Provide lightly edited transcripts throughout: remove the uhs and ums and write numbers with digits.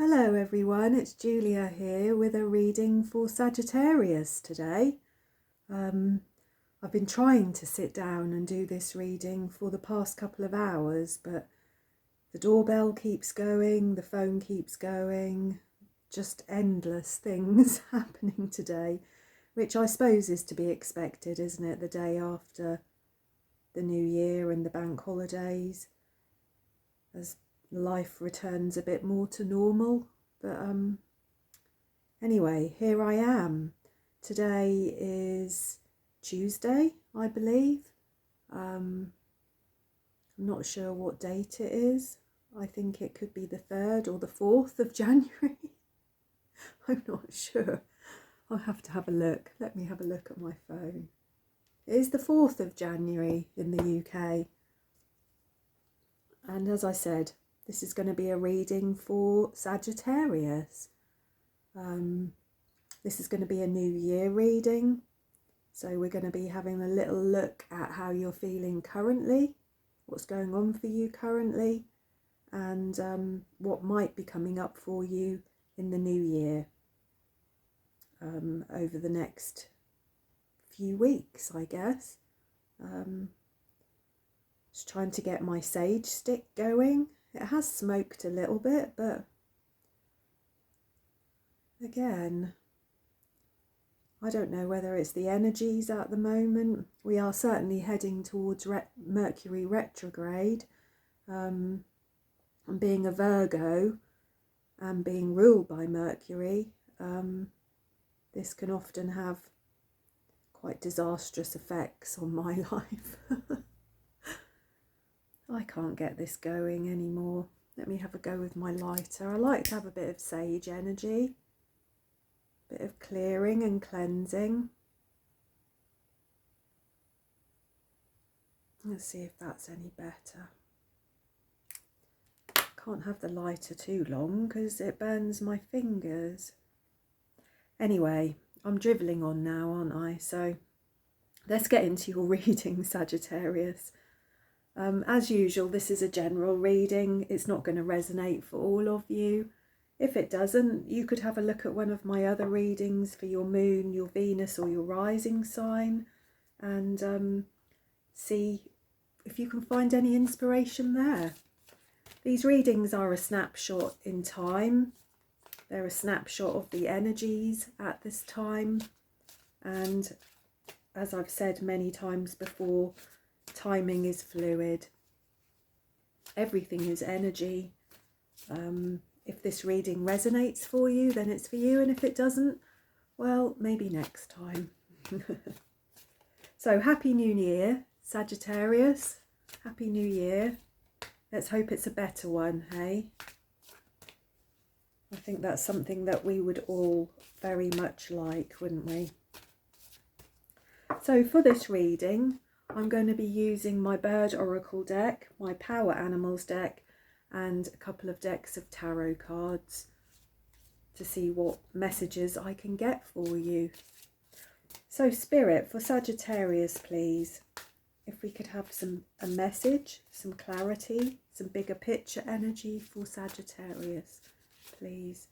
Hello everyone, it's Julia here with a reading for Sagittarius today. I've been trying to sit down and do this reading for the past couple of hours, but the doorbell keeps going, the phone keeps going, just endless things happening today, which I suppose is to be expected, isn't it, the day after the New Year and the bank holidays, as life returns a bit more to normal. But anyway, here I am. Today is Tuesday, I believe. I'm not sure what date it is. I think it could be the 3rd or the 4th of January. I'm not sure. I'll have to have a look. Let me have a look at my phone. It is the 4th of January in the UK. And as I said, this is going to be a reading for Sagittarius. This is going to be a New Year reading. So we're going to be having a little look at how you're feeling currently, what's going on for you currently, and what might be coming up for you in the new year over the next few weeks, I guess. Just trying to get my sage stick going. It has smoked a little bit, but again, I don't know whether it's the energies at the moment. We are certainly heading towards Mercury retrograde, and being a Virgo and being ruled by Mercury, this can often have quite disastrous effects on my life. I can't get this going anymore. Let me have a go with my lighter. I like to have a bit of sage energy, a bit of clearing and cleansing. Let's see if that's any better. Can't have the lighter too long because it burns my fingers. Anyway, I'm drivelling on now, aren't I? So let's get into your reading, Sagittarius. As usual, this is a general reading. It's not going to resonate for all of you. If it doesn't, you could have a look at one of my other readings for your moon, your Venus or your rising sign, and see if you can find any inspiration there. These readings are a snapshot in time. They're a snapshot of the energies at this time. And as I've said many times before, timing is fluid. Everything is energy. If this reading resonates for you, then it's for you. And if it doesn't, well, maybe next time. So happy New Year, Sagittarius. Happy New Year. Let's hope it's a better one, hey? I think that's something that we would all very much like, wouldn't we? So for this reading, I'm going to be using my Bird Oracle deck, my Power Animals deck, and a couple of decks of tarot cards to see what messages I can get for you. So Spirit, for Sagittarius, please, if we could have a message, some clarity, some bigger picture energy for Sagittarius, please.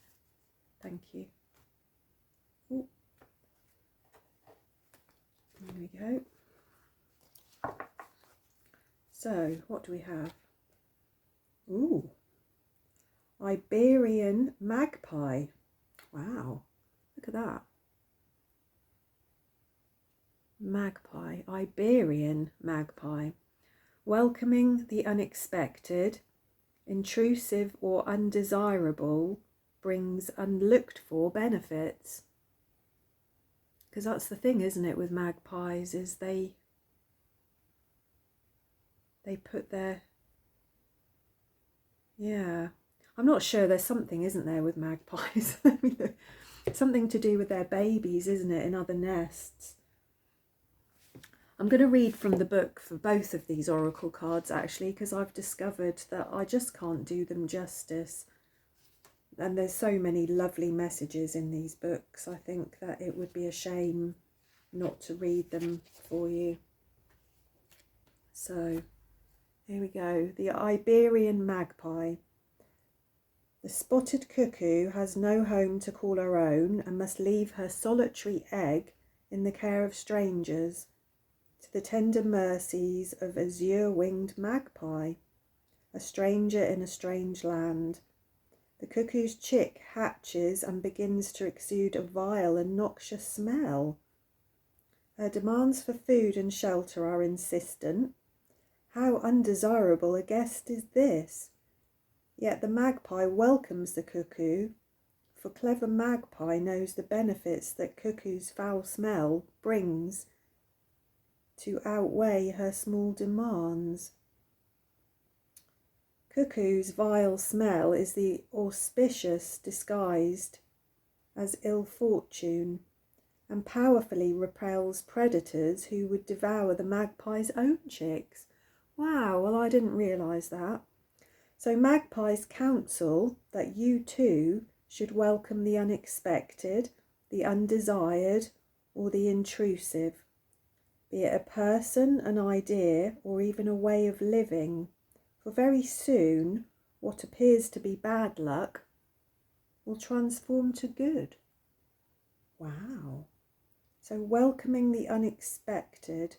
Thank you. Ooh. There we go. So, what do we have? Ooh, Iberian Magpie. Wow, look at that. Magpie, Iberian Magpie. Welcoming the unexpected, intrusive or undesirable brings unlooked for benefits. Because that's the thing, isn't it, with magpies, is they put their, yeah, I'm not sure, there's something, isn't there, with magpies? Something to do with their babies, isn't it, in other nests. I'm going to read from the book for both of these oracle cards, actually, because I've discovered that I just can't do them justice. And there's so many lovely messages in these books. I think that it would be a shame not to read them for you. So here we go. The Iberian Magpie. The spotted cuckoo has no home to call her own and must leave her solitary egg in the care of strangers, to the tender mercies of azure-winged magpie, a stranger in a strange land. The cuckoo's chick hatches and begins to exude a vile and noxious smell. Her demands for food and shelter are insistent. How undesirable a guest is this! Yet the magpie welcomes the cuckoo, for clever magpie knows the benefits that cuckoo's foul smell brings to outweigh her small demands. Cuckoo's vile smell is the auspicious disguised as ill fortune, and powerfully repels predators who would devour the magpie's own chicks. Wow, well, I didn't realise that. So magpies counsel that you too should welcome the unexpected, the undesired, or the intrusive, be it a person, an idea, or even a way of living. For very soon, what appears to be bad luck will transform to good. Wow. So welcoming the unexpected.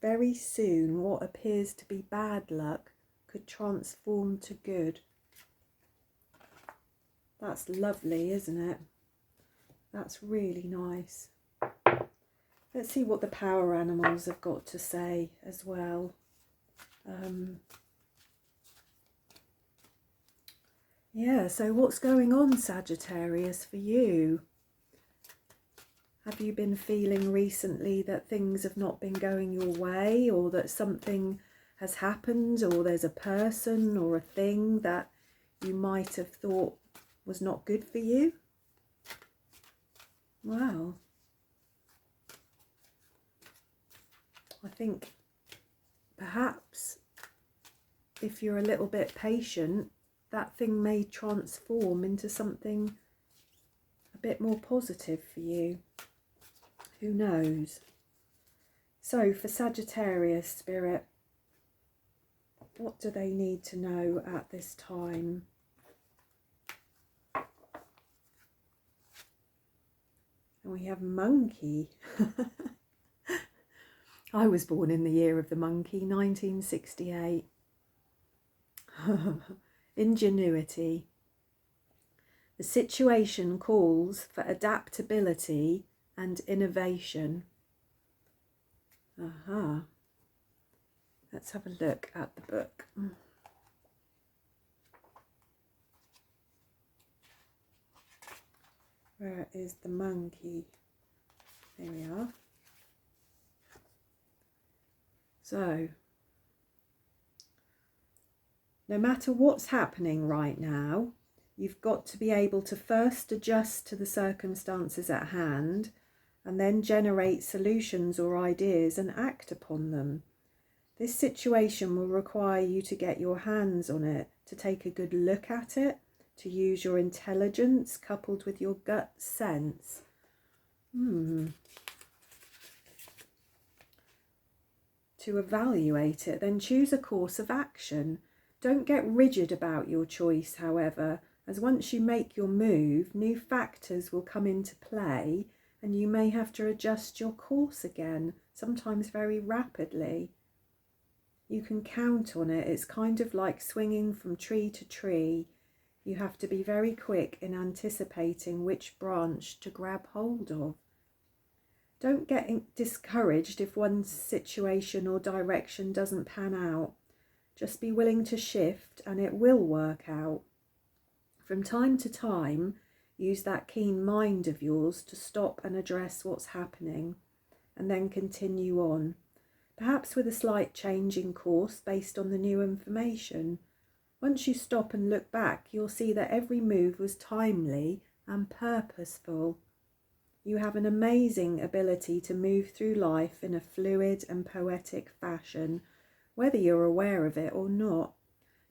Very soon, what appears to be bad luck could transform to good. That's lovely, isn't it? That's really nice. Let's see what the power animals have got to say as well. Yeah, so what's going on, Sagittarius, for you? Have you been feeling recently that things have not been going your way, or that something has happened, or there's a person or a thing that you might have thought was not good for you? Wow. I think perhaps if you're a little bit patient, that thing may transform into something a bit more positive for you. Who knows? So for Sagittarius spirit, what do they need to know at this time? And we have monkey. I was born in the year of the monkey, 1968. Ingenuity. The situation calls for adaptability and innovation. Let's have a look at the book. Where is the monkey? There we are. So, no matter what's happening right now, you've got to be able to first adjust to the circumstances at hand and then generate solutions or ideas and act upon them. This situation will require you to get your hands on it, to take a good look at it, to use your intelligence coupled with your gut sense. To evaluate it, then choose a course of action. Don't get rigid about your choice, however, as once you make your move, new factors will come into play and you may have to adjust your course again, sometimes very rapidly. You can count on it. It's kind of like swinging from tree to tree. You have to be very quick in anticipating which branch to grab hold of. Don't get discouraged if one situation or direction doesn't pan out. Just be willing to shift and it will work out. From time to time, use that keen mind of yours to stop and address what's happening and then continue on, perhaps with a slight change in course based on the new information. Once you stop and look back, you'll see that every move was timely and purposeful. You have an amazing ability to move through life in a fluid and poetic fashion, whether you're aware of it or not.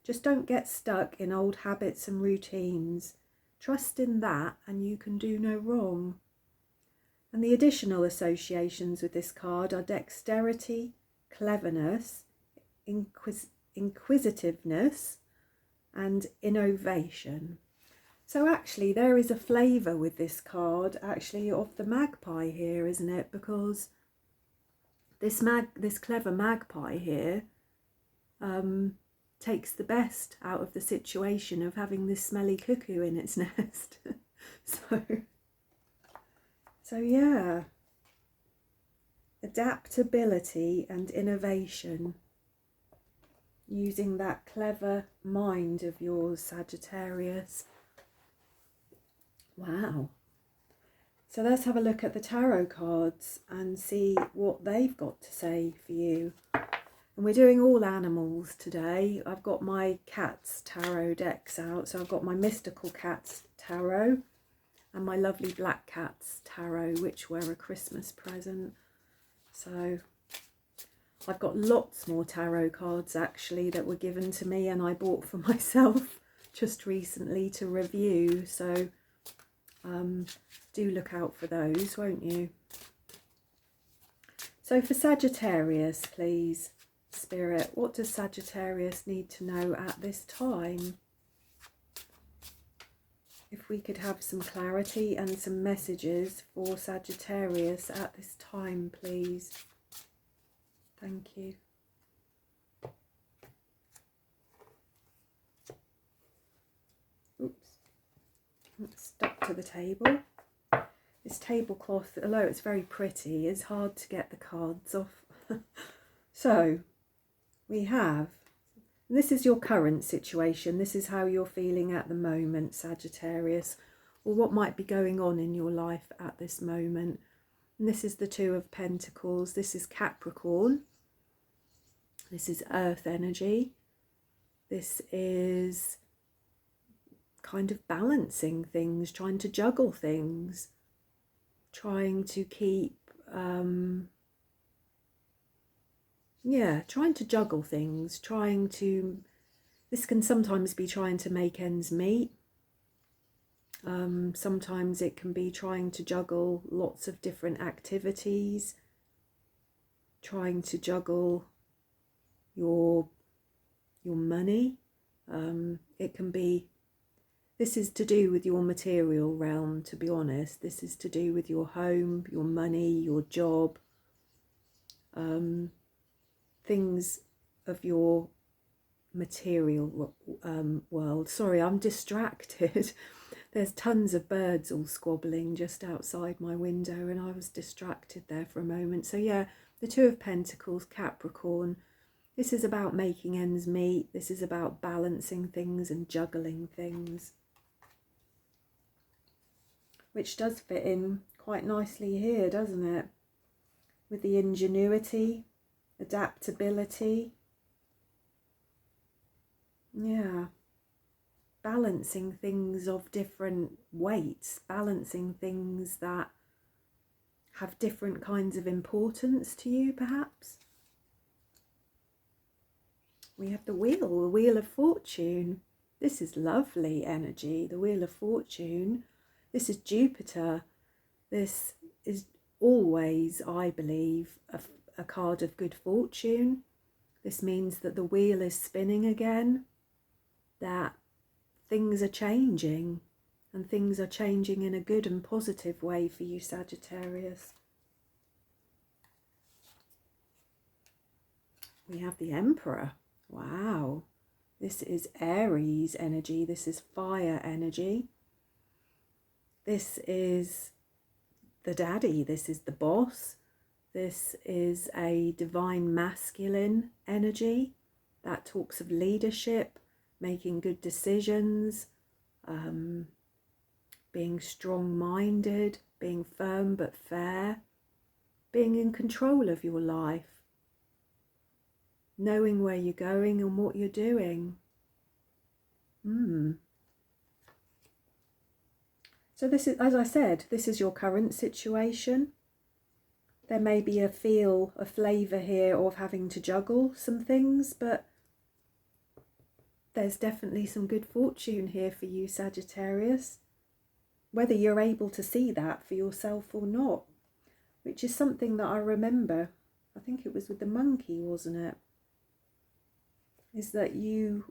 Just don't get stuck in old habits and routines. Trust in that and you can do no wrong. And the additional associations with this card are dexterity, cleverness, inquisitiveness, and innovation. So actually there is a flavour with this card actually of the magpie here, isn't it? Because this clever magpie here takes the best out of the situation of having this smelly cuckoo in its nest. So yeah, adaptability and innovation, using that clever mind of yours, Sagittarius. Wow. So let's have a look at the tarot cards and see what they've got to say for you. And we're doing all animals today. I've got my cats tarot decks out. So I've got my mystical cats tarot and my lovely black cats tarot, which were a Christmas present. So I've got lots more tarot cards actually that were given to me and I bought for myself just recently to review. So do look out for those, won't you? So for Sagittarius, please, Spirit, what does Sagittarius need to know at this time? If we could have some clarity and some messages for Sagittarius at this time, please. Thank you. Oops. It's stuck to the table. This tablecloth, although it's very pretty, is hard to get the cards off. So we have, this is your current situation. This is how you're feeling at the moment, Sagittarius, or what might be going on in your life at this moment. And this is the Two of Pentacles. This is Capricorn. This is Earth energy. This is kind of balancing things, trying to juggle things, trying to keep, trying to juggle things, this can sometimes be trying to make ends meet. Sometimes it can be trying to juggle lots of different activities, trying to juggle your money. It can be, this is to do with your material realm, to be honest. This is to do with your home, your money, your job, things of your material world. Sorry, I'm distracted. There's tons of birds all squabbling just outside my window and I was distracted there for a moment. So yeah, the Two of Pentacles, Capricorn. This is about making ends meet. This is about balancing things and juggling things, which does fit in quite nicely here, doesn't it? With the ingenuity, adaptability. Yeah. Balancing things of different weights, balancing things that have different kinds of importance to you, perhaps. We have the Wheel of Fortune. This is lovely energy, the Wheel of Fortune. This is Jupiter. This is always, I believe, a card of good fortune. This means that the wheel is spinning again, that things are changing, and things are changing in a good and positive way for you, Sagittarius. We have the Emperor. Wow. This is Aries energy. This is fire energy. This is the daddy. This is the boss. This is a divine masculine energy that talks of leadership, making good decisions, being strong-minded, being firm but fair, being in control of your life, knowing where you're going and what you're doing. So this is, as I said, this is your current situation. There may be a flavour here of having to juggle some things, but there's definitely some good fortune here for you, Sagittarius, whether you're able to see that for yourself or not, which is something that I remember, I think it was with the monkey, wasn't it? Is that you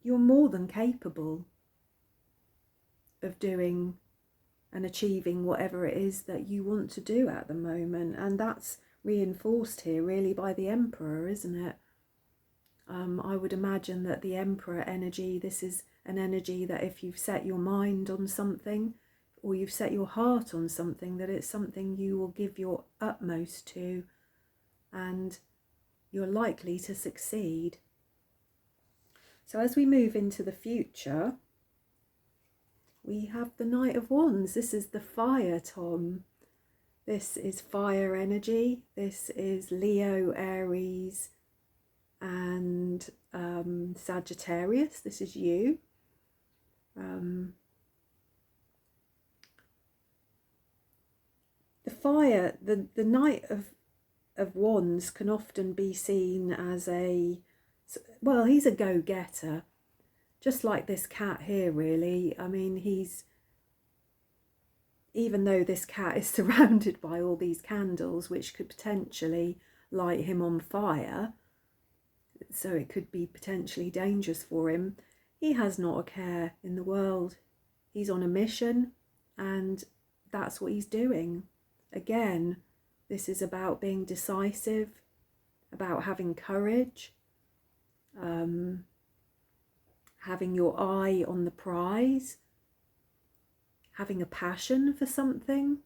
you're more than capable of doing and achieving whatever it is that you want to do at the moment. And that's reinforced here really by the Emperor, isn't it? I would imagine that the Emperor energy, this is an energy that if you've set your mind on something, or you've set your heart on something, that it's something you will give your utmost to, and you're likely to succeed. So as we move into the future, we have the Knight of Wands. This is the fire Tom. This is fire energy. This is Leo, Aries, and Sagittarius. This is you. The fire, the Knight of Wands can often be seen as well, he's a go-getter, just like this cat here really. I mean, even though this cat is surrounded by all these candles which could potentially light him on fire, so it could be potentially dangerous for him, he has not a care in the world. He's on a mission, and that's what he's doing. Again, this is about being decisive, about having courage, having your eye on the prize, having a passion for something.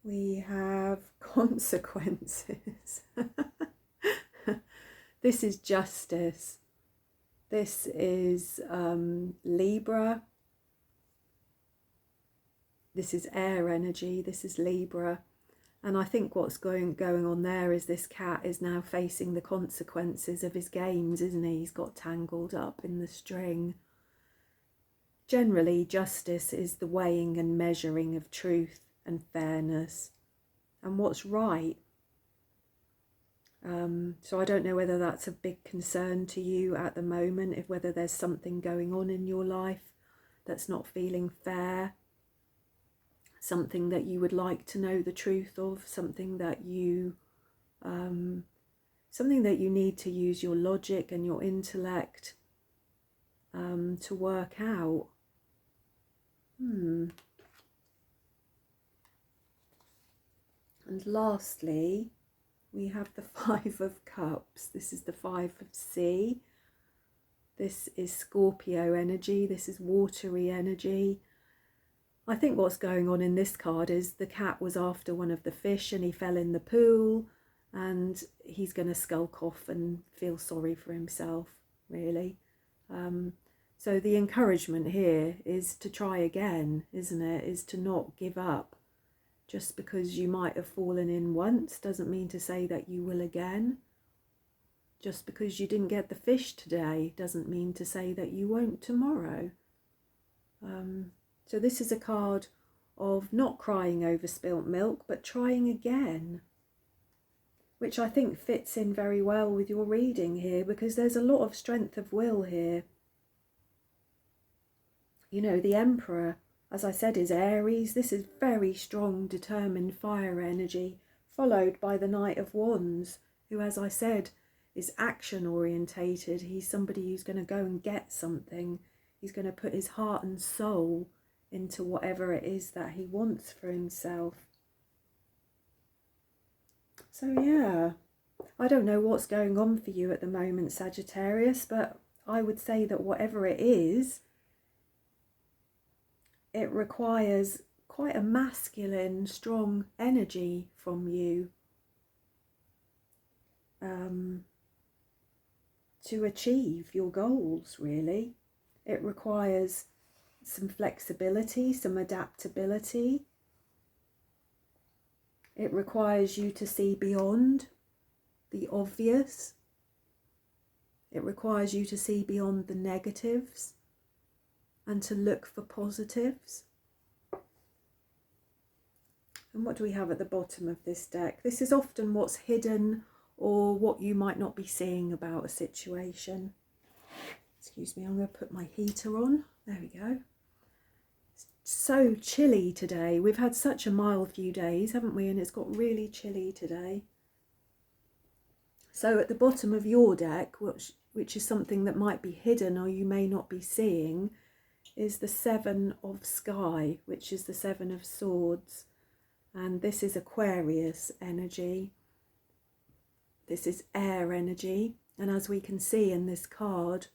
We have consequences. This is justice. This is Libra. This is air energy. This is Libra. And I think what's going on there is this cat is now facing the consequences of his games, isn't he? He's got tangled up in the string. Generally, justice is the weighing and measuring of truth and fairness and what's right. So I don't know whether that's a big concern to you at the moment, whether there's something going on in your life that's not feeling fair, something that you would like to know the truth of, something that you need to use your logic and your intellect to work out. And lastly, we have the Five of Cups. This is the Five of Sea. This is Scorpio energy. This is watery energy. I think what's going on in this card is the cat was after one of the fish and he fell in the pool, and he's going to skulk off and feel sorry for himself, really. So the encouragement here is to try again, isn't it? Is to not give up. Just because you might have fallen in once doesn't mean to say that you will again. Just because you didn't get the fish today doesn't mean to say that you won't tomorrow. So this is a card of not crying over spilt milk, but trying again, which I think fits in very well with your reading here, because there's a lot of strength of will here. You know, the Emperor, as I said, is Aries. This is very strong, determined fire energy, followed by the Knight of Wands, who, as I said, is action orientated. He's somebody who's going to go and get something. He's going to put his heart and soul into whatever it is that he wants for himself. So yeah, I don't know what's going on for you at the moment, Sagittarius, but I would say that whatever it is, it requires quite a masculine, strong energy from you to achieve your goals, really. It requires some flexibility, some adaptability. It requires you to see beyond the obvious. It requires you to see beyond the negatives and to look for positives. And what do we have at the bottom of this deck? This is often what's hidden or what you might not be seeing about a situation. Excuse me, I'm going to put my heater on. There we go. It's so chilly today. We've had such a mild few days, haven't we? And it's got really chilly today. So at the bottom of your deck, which is something that might be hidden or you may not be seeing, is the Seven of Sky, which is the Seven of Swords. And this is Aquarius energy. This is air energy. And as we can see in this card,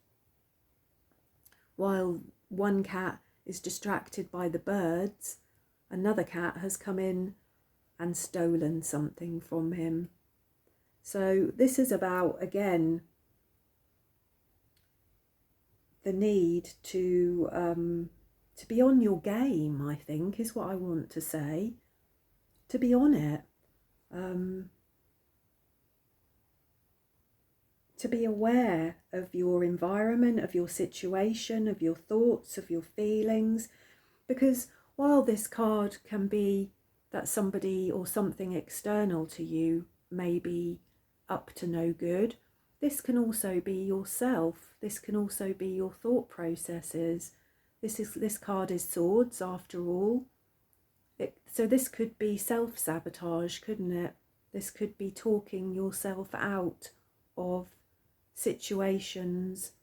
while one cat is distracted by the birds, another cat has come in and stolen something from him. So this is about, again, the need to be on your game, I think, is what I want to say. To be on it. To be aware of your environment, of your situation, of your thoughts, of your feelings. Because while this card can be that somebody or something external to you may be up to no good, this can also be yourself. This can also be your thought processes. This card is swords, after all. So this could be self-sabotage, couldn't it? This could be talking yourself out of situations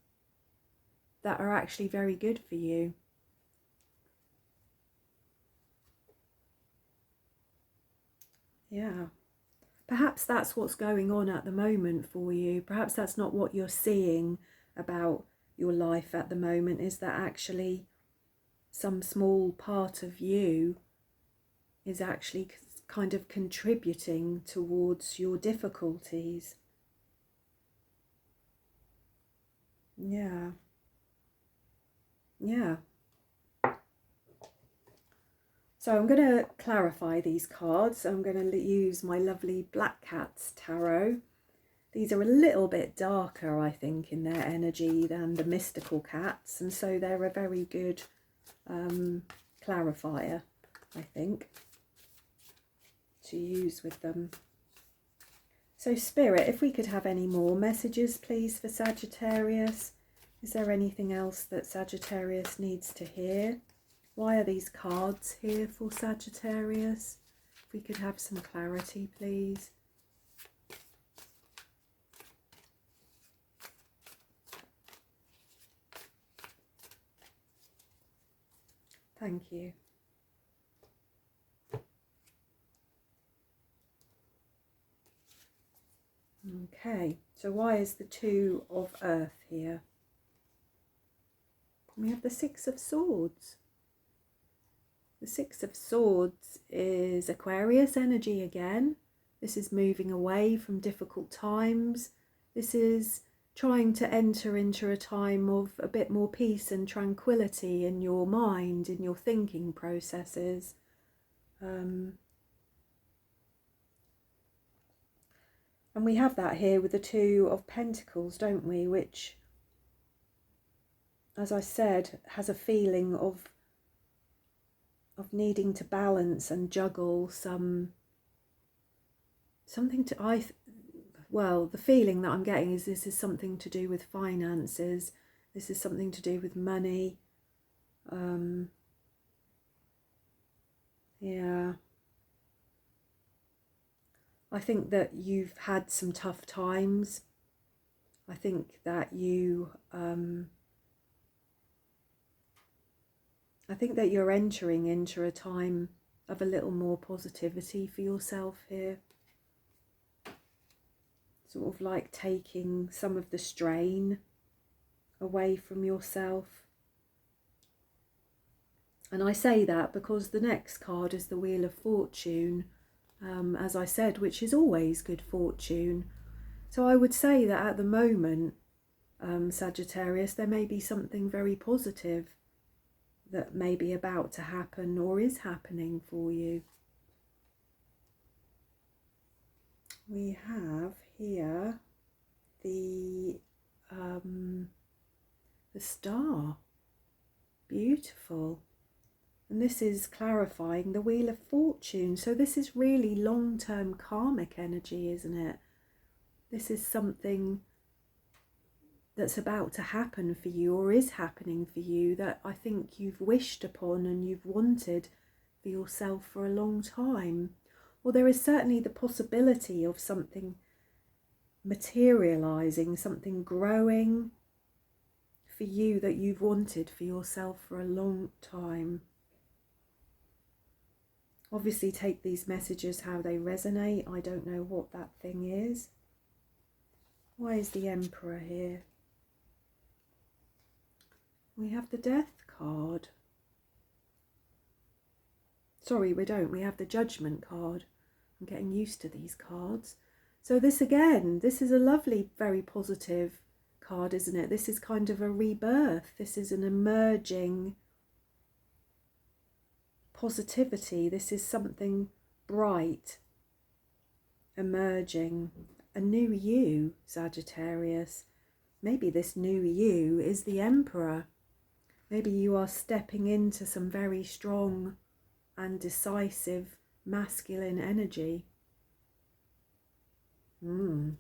that are actually very good for you. Yeah. Perhaps that's what's going on at the moment for you. Perhaps that's not what you're seeing about your life at the moment, is that actually some small part of you is actually kind of contributing towards your difficulties. Yeah. Yeah. So I'm going to clarify these cards. I'm going to use my lovely Black Cat's Tarot. These are a little bit darker, I think, in their energy than the mystical cats, and so they're a very good clarifier, I think, to use with them. So Spirit, if we could have any more messages, please, for Sagittarius. Is there anything else that Sagittarius needs to hear? Why are these cards here for Sagittarius? If we could have some clarity, please. Thank you. Okay, so why is the Two of Earth here? We have the Six of Swords. The Six of Swords is Aquarius energy again. This is moving away from difficult times. This is trying to enter into a time of a bit more peace and tranquility in your mind, in your thinking processes. And we have that here with the Two of Pentacles, don't we? Which, as I said, has a feeling of needing to balance and juggle something to, well, the feeling that I'm getting is this is something to do with finances. This is something to do with money. Yeah. I think that you've had some tough times. I think that you're entering into a time of a little more positivity for yourself here. Sort of like taking some of the strain away from yourself. And I say that because the next card is the Wheel of Fortune, as I said, which is always good fortune. So I would say that at the moment, Sagittarius, there may be something very positive that may be about to happen or is happening for you. We have here the Star. Beautiful. And this is clarifying the Wheel of Fortune. So this is really long-term karmic energy, isn't it? This is something that's about to happen for you or is happening for you that I think you've wished upon and you've wanted for yourself for a long time. Or there is certainly the possibility of something materializing, something growing for you that you've wanted for yourself for a long time. Obviously take these messages how they resonate. I don't know what that thing is. Why is the Emperor here? We have the Death card. Sorry, we don't. We have the Judgment card. I'm getting used to these cards. So this again, this is a lovely, very positive card, isn't it? This is kind of a rebirth. This is an emerging positivity. This is something bright, emerging, a new you, Sagittarius. Maybe this new you is the Emperor. Maybe you are stepping into some very strong and decisive masculine energy. And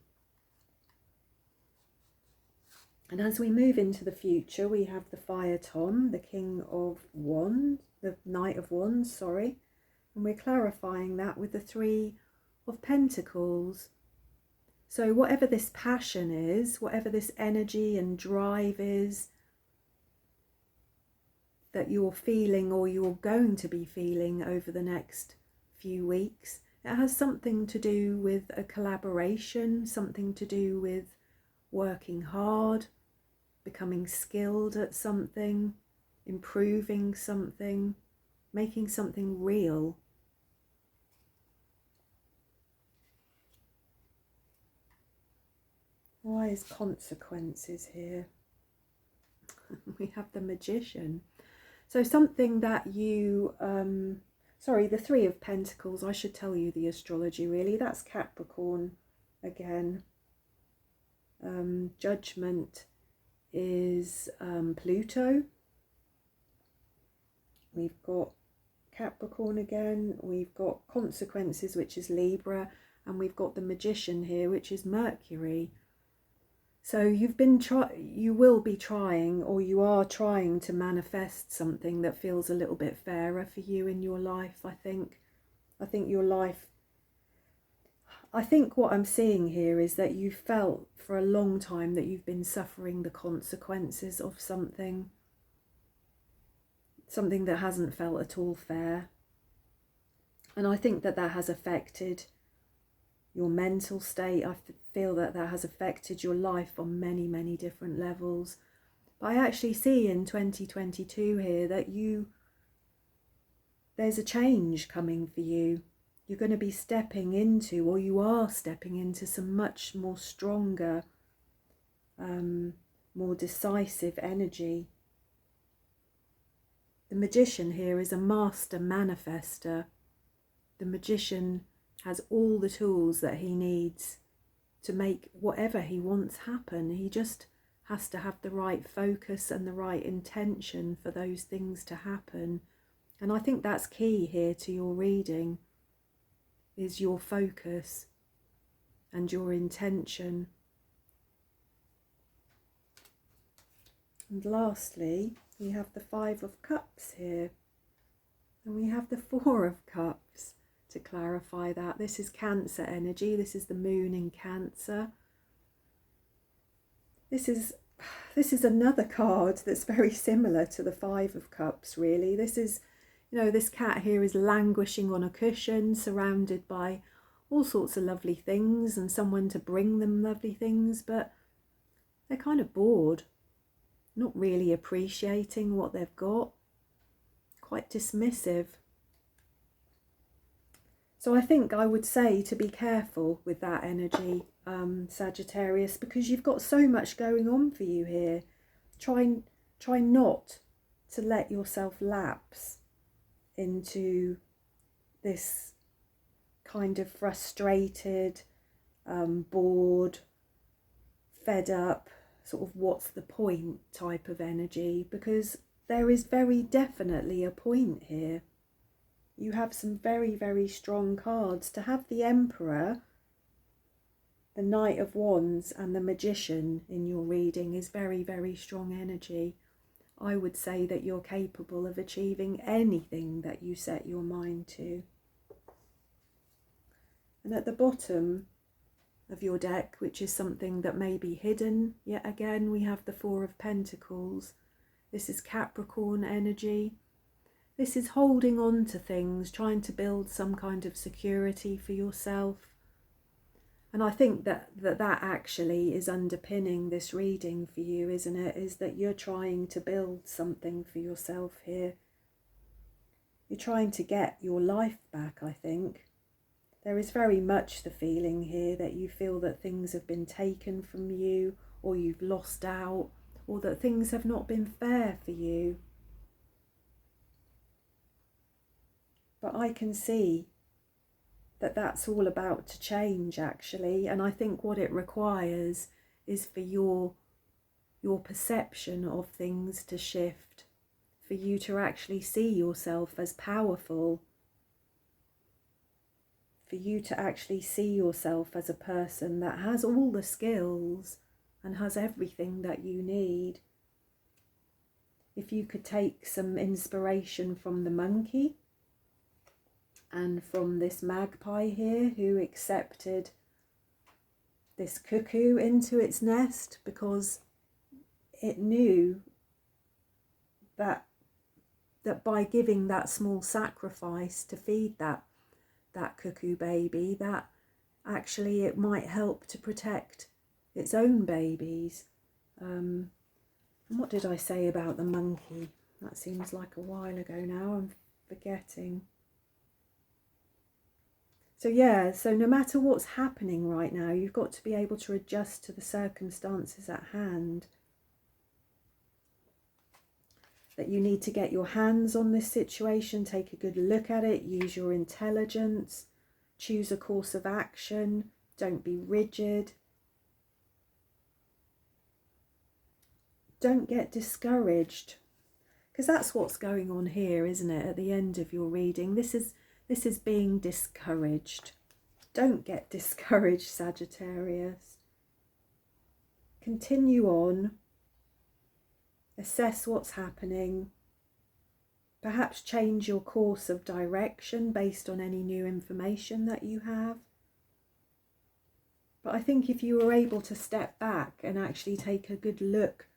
as we move into the future, we have the Fire Tom, the King of Wands, the Knight of Wands, sorry. And we're clarifying that with the Three of Pentacles. So whatever this passion is, whatever this energy and drive is that you're feeling or you're going to be feeling over the next few weeks, it has something to do with a collaboration, something to do with working hard, becoming skilled at something, improving something, making something real. Why is consequences here? We have the Magician. So something that you, sorry, the Three of Pentacles, I should tell you the astrology really. That's Capricorn again. Judgment is Pluto. We've got Capricorn again. We've got consequences, which is Libra. And we've got the Magician here, which is Mercury. So you will be trying, or you are trying to manifest something that feels a little bit fairer for you in your life, I think. I think what I'm seeing here is that you felt for a long time that you've been suffering the consequences of something that hasn't felt at all fair. And I think that has affected your mental state. I feel that has affected your life on many, many different levels. But I actually see in 2022 here that there's a change coming for you. You're going to be stepping into, or you are stepping into, some much more stronger, more decisive energy. The Magician here is a master manifester. The Magician has all the tools that he needs to make whatever he wants happen. He just has to have the right focus and the right intention for those things to happen. And I think that's key here to your reading, is your focus and your intention. And lastly, we have the Five of Cups here. And we have the Four of Cups. To clarify that, this is Cancer energy. This is the moon in Cancer. This is another card that's very similar to the Five of Cups, really. This is, this cat here is languishing on a cushion, surrounded by all sorts of lovely things and someone to bring them lovely things, but they're kind of bored, not really appreciating what they've got, quite dismissive. So I think I would say to be careful with that energy, Sagittarius, because you've got so much going on for you here. Try not to let yourself lapse into this kind of frustrated, bored, fed up, sort of what's the point type of energy, because there is very definitely a point here. You have some very, very strong cards. To have the Emperor, the Knight of Wands and the Magician in your reading is very, very strong energy. I would say that you're capable of achieving anything that you set your mind to. And at the bottom, of your deck, which is something that may be hidden. Yet again, we have the Four of Pentacles. This is Capricorn energy. This is holding on to things, trying to build some kind of security for yourself. And I think that actually is underpinning this reading for you, isn't it? Is that you're trying to build something for yourself here. You're trying to get your life back, I think. There is very much the feeling here that you feel that things have been taken from you, or you've lost out, or that things have not been fair for you. But I can see that that's all about to change, actually. And I think what it requires is for your perception of things to shift, for you to actually see yourself as powerful, for you to actually see yourself as a person that has all the skills and has everything that you need. If you could take some inspiration from the monkey and from this magpie here, who accepted this cuckoo into its nest because it knew that by giving that small sacrifice to feed that cuckoo baby, that actually it might help to protect its own babies. And what did I say about the monkey? That seems like a while ago now, I'm forgetting. So yeah, so no matter what's happening right now, you've got to be able to adjust to the circumstances at hand. That you need to get your hands on this situation, take a good look at it, use your intelligence, choose a course of action, don't be rigid. Don't get discouraged, because that's what's going on here, isn't it? At the end of your reading, this is being discouraged. Don't get discouraged, Sagittarius. Continue on. Assess what's happening. Perhaps change your course of direction based on any new information that you have. But I think if you were able to step back and actually take a good look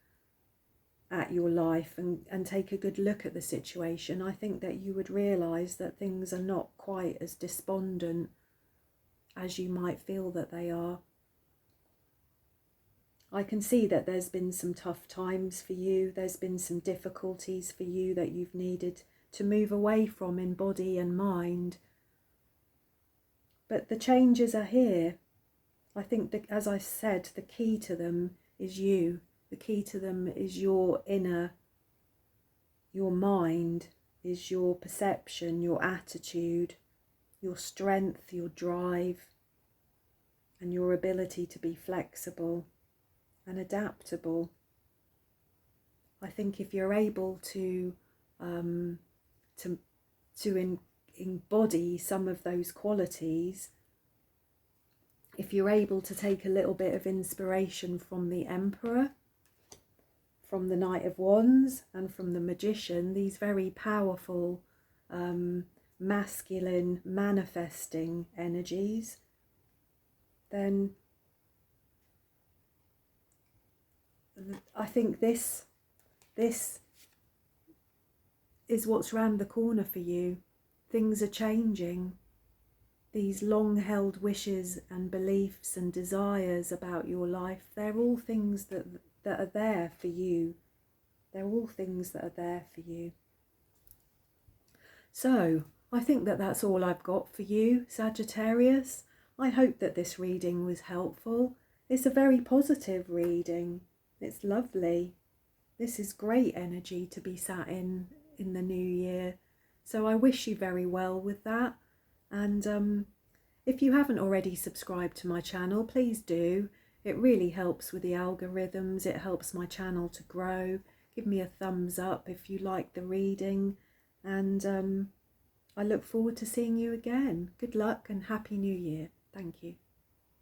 at your life and take a good look at the situation, I think that you would realise that things are not quite as despondent as you might feel that they are. I can see that there's been some tough times for you. There's been some difficulties for you that you've needed to move away from in body and mind. But the changes are here. I think that, as I said, the key to them is you. The key to them is your inner, your mind, is your perception, your attitude, your strength, your drive, and your ability to be flexible and adaptable. I think if you're able to embody some of those qualities, if you're able to take a little bit of inspiration from the Emperor, from the Knight of Wands, and from the Magician, these very powerful masculine manifesting energies, then I think this is what's round the corner for you. Things are changing. These long-held wishes and beliefs and desires about your life, they're all things that are there for you. They're all things that are there for you. So, I think that that's all I've got for you, Sagittarius. I hope that this reading was helpful. It's a very positive reading. It's lovely. This is great energy to be sat in the new year. So I wish you very well with that. And if you haven't already subscribed to my channel, please do. It really helps with the algorithms. It helps my channel to grow. Give me a thumbs up if you like the reading. And I look forward to seeing you again. Good luck and Happy New Year. Thank you.